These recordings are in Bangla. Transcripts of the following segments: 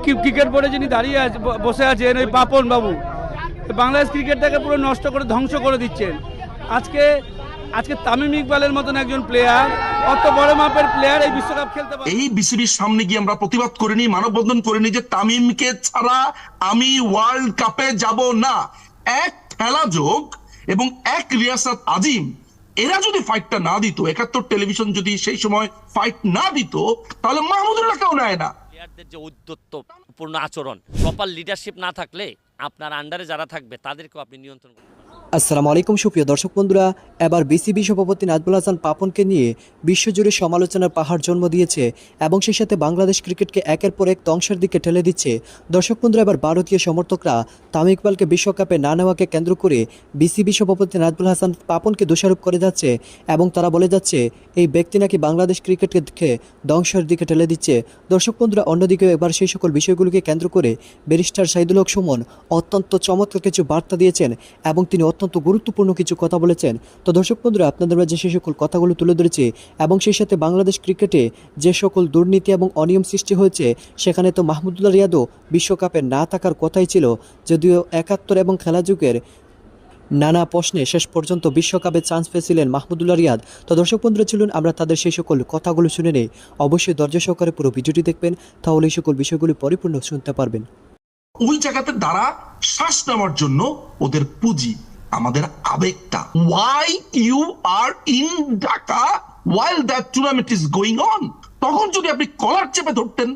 ক্রিকেট বোর্ডে যিনি দাঁড়িয়ে বসে আছেন ওই পাপন বাবু, বাংলাদেশ ক্রিকেটটাকে পুরো নষ্ট করে ধ্বংস করে দিচ্ছেন। আজকে তামিম ইকবালের মতন একজন প্লেয়ার, অত বড় মাপের প্লেয়ার এই বিশ্বকাপ খেলতে পারে। এই বিসিবির সামনে গিয়ে আমরা প্রতিবাদ করিনি, মানববন্ধন করিনি যে তামিমকে ছাড়া আমি ওয়ার্ল্ড কাপে যাব না। এক খেলা যোগ এবং এক রিয়াসাত আজিম, এরা যদি ফাইটটা না দিত, ৭১ টেলিভিশন যদি সেই সময় ফাইট না দিত, তাহলে মাহমুদুল্লাহ কেউ নেয় না। প্লেয়ারদের যে ঔদ্ধত্যপূর্ণ আচরণ, প্রপার লিডারশিপ না থাকলে আপনার আন্ডারে যারা থাকবে তাদেরকেও আপনি নিয়ন্ত্রণ করতে পারবেন। আসসালামু আলাইকুম সুপ্রিয় দর্শক বন্ধুরা, এবার বিসিবি সভাপতি নাজমুল হাসান পাপনকে নিয়ে বিশ্বজুড়ে সমালোচনার পাহাড় জন্ম দিয়েছে এবং সেই সাথে বাংলাদেশ ক্রিকেটকে একের পর এক ধ্বংসের দিকে ঠেলে দিচ্ছে। দর্শক বন্ধুরা, এবার ভারতীয় সমর্থকরা তামিম ইকবালকে বিশ্বকাপে না নেওয়াকে কেন্দ্র করে বিসিবি সভাপতি নাজমুল হাসান পাপনকে দোষারোপ করে যাচ্ছে এবং তারা বলে যাচ্ছে এই ব্যক্তি নাকি বাংলাদেশ ক্রিকেটকে ধ্বংসের দিকে ঠেলে দিচ্ছে। দর্শক বন্ধুরা, অন্যদিকে এবার সেই সকল বিষয়গুলোকে কেন্দ্র করে ব্যারিস্টার সাইদুল হক সুমন অত্যন্ত চমৎকার কিছু বার্তা দিয়েছেন এবং তিনি অত্যন্ত গুরুত্বপূর্ণ কিছু কথা বলেছেন। তো দর্শক বন্ধুরা, আপনাদের মাঝে সেই সকল কথাগুলো তুলে ধরেছে এবং সেই সাথে বাংলাদেশ ক্রিকেটে যে সকল দুর্নীতি এবং অনিয়ম সৃষ্টি হয়েছে, সেখানে তো মাহমুদুল্লাহ রিয়াদও বিশ্বকাপে না থাকার কথাই ছিল, যদিও ৭১ এবং খেলা যুগের নানা প্রশ্নে শেষ পর্যন্ত বিশ্বকাপে চান্স পেয়েছিলেন মাহমুদুল্লাহ রিয়াদ। তো দর্শক বন্ধুরা, চলুন আমরা তাদের সেই সকল কথাগুলো শুনে নেই। অবশ্যই ধৈর্য সহকারে পুরো ভিডিওটি দেখবেন, তাহলে এই সকল বিষয়গুলি পরিপূর্ণ শুনতে পারবেন। ওই জায়গাতে দ্বারা শ্বাস নেওয়ার জন্য ওদের পুঁজি, আমাদের আবেগটা। Why you are in Dhaka while that tournament is going on? তখন যদি আপনি কলার চেপে ধরতেন,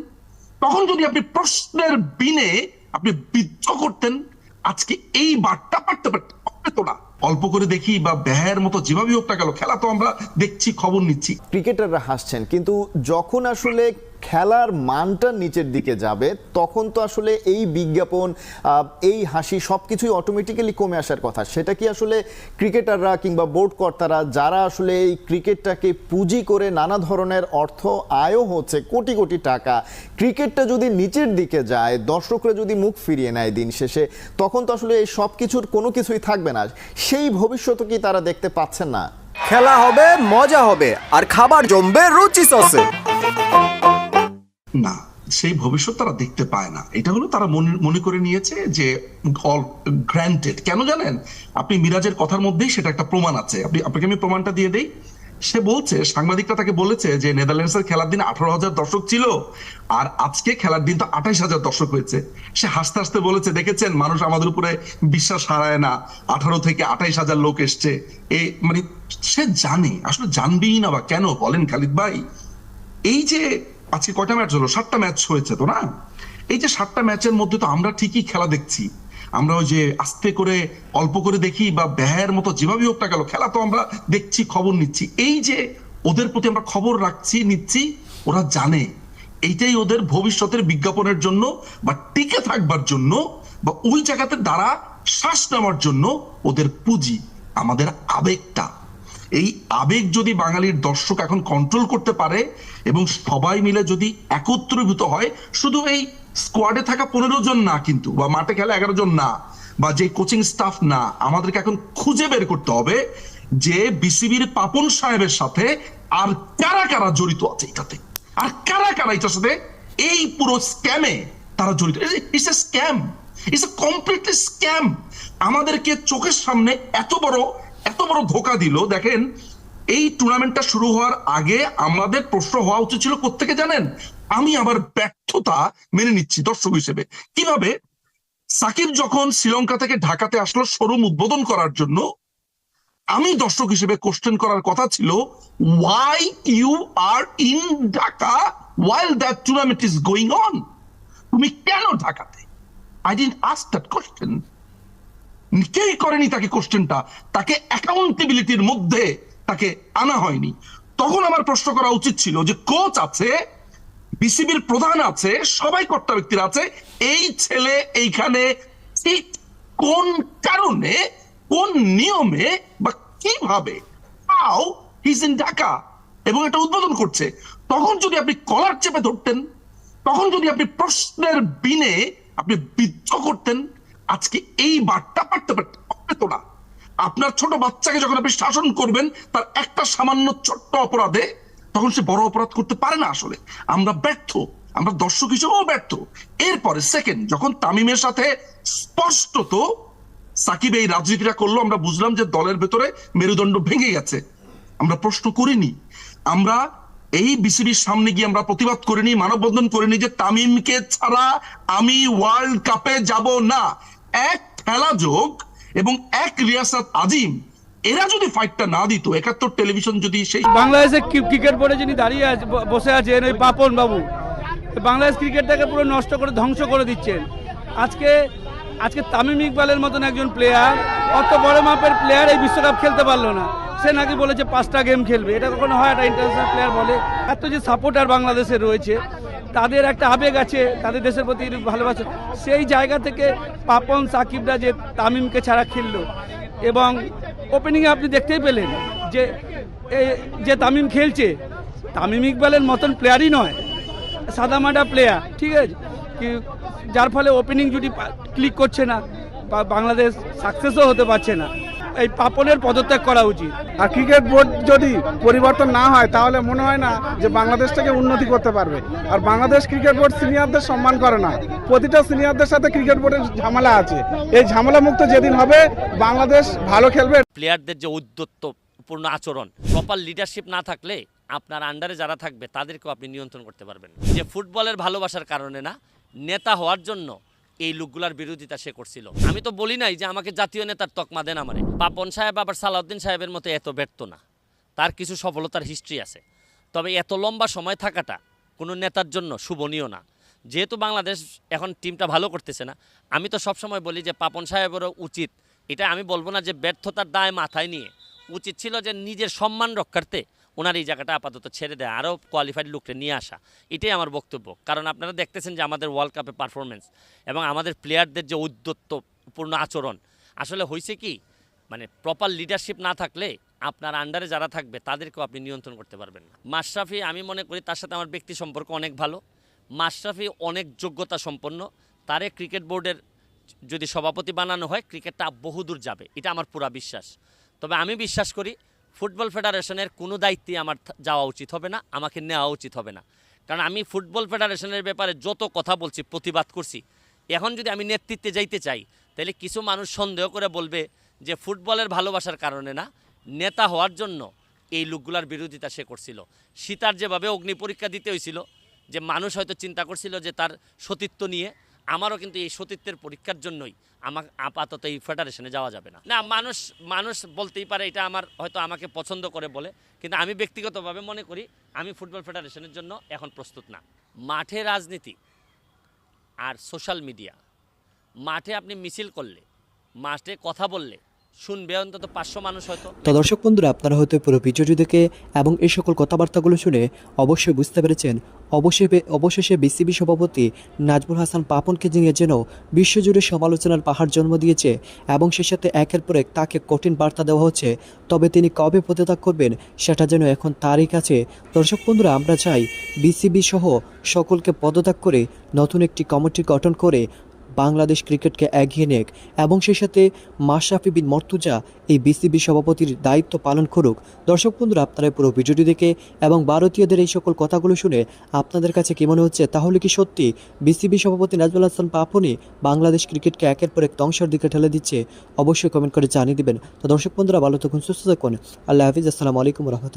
তখন যদি আপনি প্রশ্নের বিনে আপনি বিদ্রোহ করতেন, আজকে এই বার্তা পারতে পারতো না। অল্প করে দেখি বা ব্যাহের মতো যেভাবে হোক না গেল, খেলা তো আমরা দেখছি, খবর নিচ্ছি। ক্রিকেটাররা হাসছেন, কিন্তু যখন আসলে খেলার মানটা নিচের দিকে যাবে তখন তো আসলে এই বিজ্ঞাপন, এই হাসি সবকিছুই অটোমেটিক্যালি কমে আসার কথা। সেটা কি আসলে ক্রিকেটাররা কিংবা বোর্ড কর্তারা যারা আসলে এই ক্রিকেটটাকে পুঁজি করে নানা ধরনের অর্থ আয়ও হচ্ছে কোটি কোটি টাকা, ক্রিকেটটা যদি নিচের দিকে যায়, দর্শকরা যদি মুখ ফিরিয়ে নেয় দিন শেষে, তখন তো আসলে এই সব কিছুর কোনো কিছুই থাকবে না। সেই ভবিষ্যৎ কি তারা দেখতে পাচ্ছেন না? খেলা হবে, মজা হবে, আর খাবার জমবে রুচি সসে। না, সেই ভবিষ্যৎ তারা দেখতে পায় না। এটা হলো তারা মনে করে নিয়েছে যে অল গ্র্যান্টেড। কেন জানেন? আপনি মিরাজের কথার মধ্যেই সেটা একটা প্রমাণ আছে। আপনাকে আমি প্রমাণটা দিয়ে দেই। সে বলছে, সাংবাদিকরা তাকে বলেছে যে নেদারল্যান্ডসের খেলার দিন 18,000 দর্শক ছিল, আর আজকে খেলার দিন তো 28,000 দর্শক হয়েছে। সে হাসতে হাসতে বলেছে, দেখেছেন মানুষ আমাদের উপরে বিশ্বাস হারায় না, 18 থেকে 28,000 লোক এসছে। মানে সে জানে, আসলে জানবেই না বা কেন বলেন খালিদ ভাই? এই যে আজকে কয়টা ম্যাচ হলো? 7টা ম্যাচ হয়েছে তো না? এই যে 7টা ম্যাচের মধ্যে তো আমরা ঠিকই খেলা দেখছি। আমরা ওই যে আস্তে করে অল্প করে দেখি বা ব্যাহের মতো যেভাবে হোক না গেল, খেলা তো আমরা দেখছি, খবর নিচ্ছি। এই যে ওদের প্রতি আমরা খবর নিচ্ছি, ওরা জানে এইটাই ওদের ভবিষ্যতের বিজ্ঞাপনের জন্য বা টিকে থাকবার জন্য বা ওই জায়গাতে দ্বারা শ্বাস নেওয়ার জন্য ওদের পুঁজি, আমাদের আবেগটা। এই আবেগ যদি বাঙালির দর্শক এখন কন্ট্রোল করতে পারে এবং সবাই মিলে যদি একত্রীভূত হয়, শুধু এই স্কোয়াডে থাকা 15 জন না কিন্তু, বা মাঠে খেলা 11 জন না, বা যে কোচিং স্টাফ না, আমাদেরকে এখন খুঁজে বের করতে হবে যে বিসিবির পাপন সাহেবের সাথে আর কারা কারা জড়িত আছে এটাতে, আর কারা কারা এটার সাথে এই পুরো স্ক্যামে তারা জড়িত। It's a scam, it's a completely scam. আমাদেরকে চোখের সামনে এত বড় ধোঁকা দিল। দেখেন, এই টুর্নামেন্টটা শুরু হওয়ার আগে আমাদের প্রশ্ন হওয়া উচিত ছিল কোত্থেকে জানেন? আমি আবার ব্যর্থতা মেনে নিচ্ছি দর্শক হিসেবে। কিভাবে? সাকিব যখন শ্রীলঙ্কা থেকে ঢাকাতে আসলো শোরুম উদ্বোধন করার জন্য, আমি দর্শক হিসেবে কোশ্চেন করার কথা ছিল, why you are in Dhaka while that tournament is going on? তুমি কেন ঢাকাতে? I didn't ask that question. কেই করেনি তাকে কোশ্চেনটা, তাকে অ্যাকাউন্টেবিলিটির মধ্যে তাকে আনা হয়নি। তখন আমার প্রশ্ন করা উচিত ছিল যে কোচ আছে, বিসিবির প্রধান আছে, সবাই কর্তা ব্যক্তিরা আছে, এই ছেলে এইখানে ঠিক কোন কারণে, কোন নিয়মে বা কিভাবে, how he is in Dhaka এবং এটা উদ্বোধন করছে। তখন যদি আপনি কলার চেপে ধরতেন, তখন যদি আপনি প্রশ্নের বিনে আপনি বিদ্রোহ করতেন, আজকে এই বার্তা পারতো না। আপনার ছোট বাচ্চাকে যখন আপনি শাসন করবেন তার একটা সামান্য ছোট্ট অপরাধে, তখন সে বড় অপরাধ করতে পারে না। আসলে আমরা ব্যর্থ, আমরা দর্শক হিসেবেও ব্যর্থ। এরপরে সেকেন্ড, যখন তামিমের সাথে স্পষ্টত সাকিব এই রাজনীতিটা করলো, আমরা বুঝলাম যে দলের ভেতরে মেরুদণ্ড ভেঙে গেছে। আমরা প্রশ্ন করিনি, আমরা এই বিসিবির সামনে গিয়ে আমরা প্রতিবাদ করিনি, মানববন্ধন করিনি যে তামিমকে ছাড়া আমি ওয়ার্ল্ড কাপে যাব না। এক খেলা যোগ এবং এক রিয়াসাত আজিম, এরা যদি ফাইটটা না দিত, 71 টেলিভিশন যদি সেই বাংলাদেশের ক্রিকেট বোর্ডে যিনি দাঁড়িয়ে বসে আছেন ওই পাপন বাবু, বাংলাদেশ ক্রিকেটটাকে পুরো নষ্ট করে ধ্বংস করে দিচ্ছেন। আজকে তামিম ইকবালের মতন একজন প্লেয়ার, অত বড় মাপের প্লেয়ার এই বিশ্বকাপ খেলতে পারলো না। সে নাকি বলেছে 5টা গেম খেলবে, এটা কখনো হয়? একটা ইন্টারন্যাশনাল প্লেয়ার বলে? এত যে সাপোর্টার বাংলাদেশে রয়েছে, তাদের একটা আবেগ আছে, তাদের দেশের প্রতি ভালোবাসা, সেই জায়গা থেকে পাপন সাকিবরা যে তামিমকে ছাড়া খেললো, এবং ওপেনিংয়ে আপনি দেখতেই পেলেন যে তামিম খেলছে, তামিম ইকবালের মতন প্লেয়ারই নয়, সাদামাটা প্লেয়ার, ঠিক আছে, যার ফলে ওপেনিং জুটি ক্লিক করছে না, বাংলাদেশ সাকসেসও হতে পারছে না। এই পাপনের পদত্যাগ করা উচিত। আর ক্রিকেট বোর্ড যদি পরিবর্তন না হয় তাহলে মনে হয় না যে বাংলাদেশটাকে উন্নতি করতে পারবে। আর বাংলাদেশ ক্রিকেট বোর্ড সিনিয়রদের সম্মান করে না, প্রতিটা সিনিয়রদের সাথে ক্রিকেট বোর্ডের ঝামেলা আছে। এই ঝামেলা মুক্ত যেদিন হবে বাংলাদেশ ভালো খেলবে। প্লেয়ারদের যে ঔদ্ধত্যপূর্ণ আচরণ, প্রপার লিডারশিপ না থাকলে আপনার আন্ডারে যারা থাকবে তাদেরকেও আপনি নিয়ন্ত্রণ করতে পারবেন না। যে ফুটবলের ভালোবাসার কারণে না, নেতা হওয়ার জন্য এই লোকগুলার বিরোধিতা সে করছিল। আমি তো বলি নাই যে আমাকে জাতীয় নেতার তকমা দেন আমারে। পাপন সাহেব আবার সালাউদ্দিন সাহেবের মতো এত ব্যর্থ না, তার কিছু সফলতার হিস্ট্রি আছে, তবে এত লম্বা সময় থাকাটা কোনো নেতার জন্য শুভনীয় না। যেহেতু বাংলাদেশ এখন টিমটা ভালো করতেছে না, আমি তো সবসময় বলি যে পাপন সাহেবেরও উচিত, এটা আমি বলবো না যে ব্যর্থতার দায় মাথায় নিয়ে, উচিত ছিল যে নিজের সম্মান রক্ষার্থে ওনার এই জায়গাটা আপাতত ছেড়ে দেয়, আরও কোয়ালিফাইড লোককে নিয়ে আসা, এটাই আমার বক্তব্য। কারণ আপনারা দেখতেছেন যে আমাদের ওয়ার্ল্ড কাপে পারফরমেন্স এবং আমাদের প্লেয়ারদের যে ঔদ্ধত্যপূর্ণ আচরণ, আসলে হয়েছে কি, মানে প্রপার লিডারশিপ না থাকলে আপনার আন্ডারে যারা থাকবে তাদেরকেও আপনি নিয়ন্ত্রণ করতে পারবেন না। মাশরাফি, আমি মনে করি তার সাথে আমার ব্যক্তি সম্পর্ক অনেক ভালো। মাশরাফি অনেক যোগ্যতা সম্পন্ন, তারে ক্রিকেট বোর্ডের যদি সভাপতি বানানো হয় ক্রিকেটটা বহুদূর যাবে, এটা আমার পুরা বিশ্বাস। তবে আমি বিশ্বাস করি ফুটবল ফেডারেশনের কোনো দায়িত্বই আমার যাওয়া উচিত হবে না, আমাকে নেওয়া উচিত হবে না। কারণ আমি ফুটবল ফেডারেশনের ব্যাপারে যত কথা বলছি, প্রতিবাদ করছি, এখন যদি আমি নেতৃত্বে যাইতে চাই তাহলে কিছু মানুষ সন্দেহ করে বলবে যে ফুটবলের ভালোবাসার কারণে না, নেতা হওয়ার জন্য এই লোকগুলার বিরোধিতা সে করছিল। সীতার যেভাবে অগ্নি পরীক্ষা দিতে হয়েছিল, যে মানুষ হয়তো চিন্তা করছিল যে তার সতীত্ব নিয়ে, আমারও কিন্তু এই সতীত্বের পরীক্ষার জন্যই আমাকে আপাতত এই ফেডারেশনে যাওয়া যাবে না। না, মানুষ বলতেই পারে এটা আমার হয়তো আমাকে পছন্দ করে বলে, কিন্তু আমি ব্যক্তিগতভাবে মনে করি আমি ফুটবল ফেডারেশনের জন্য এখন প্রস্তুত না। মাঠে রাজনীতি আর সোশ্যাল মিডিয়া, মাঠে আপনি মিছিল করলে, মাঠে কথা বললে শুনবে অন্তত 500 মানুষ হয়তো। তো দর্শক বন্ধুরা, আপনারা হয়তো পুরো ভিডিওটি দেখে এবং এই সকল কথাবার্তাগুলো শুনে অবশ্যই বুঝতে পেরেছেন অবশেষে বিসিবি সভাপতি নাজমুল হাসান পাপনকে নিয়ে যেন বিশ্বজুড়ে সমালোচনার পাহাড় জন্ম দিয়েছে এবং সে সাথে একের পর এক তাকে কঠিন বার্তা দেওয়া হচ্ছে। তবে তিনি কবে পদত্যাগ করবেন সেটা যেন এখন তারই কাছে। দর্শক বন্ধুরা, আমরা চাই বিসিবি সহ সকলকে পদত্যাগ করে নতুন একটি কমিটি গঠন করে বাংলাদেশ ক্রিকেটকে এগিয়ে নেক এবং সেই সাথে মাশরাফি বিন মর্তুজা এই বিসিবি সভাপতির দায়িত্ব পালন করুক। দর্শক বন্ধুরা, আপনারা পুরো ভিডিওটি দেখে এবং ভারতীয়দের এই সকল কথাগুলো শুনে আপনাদের কাছে কি মনে হচ্ছে? তাহলে কি সত্যি বিসিবি সভাপতি নাজমুল হাসান পাপনই বাংলাদেশ ক্রিকেটকে একের পর এক ধ্বংসের দিকে ঠেলে দিচ্ছে? অবশ্যই কমেন্ট করে জানিয়ে দিবেন। তো দর্শক বন্ধুরা, ভালো থাকুন, সুস্থ থাকুন, আল্লাহ হাফিজ, আসসালামু আলাইকুম রহমতুল্লাহ।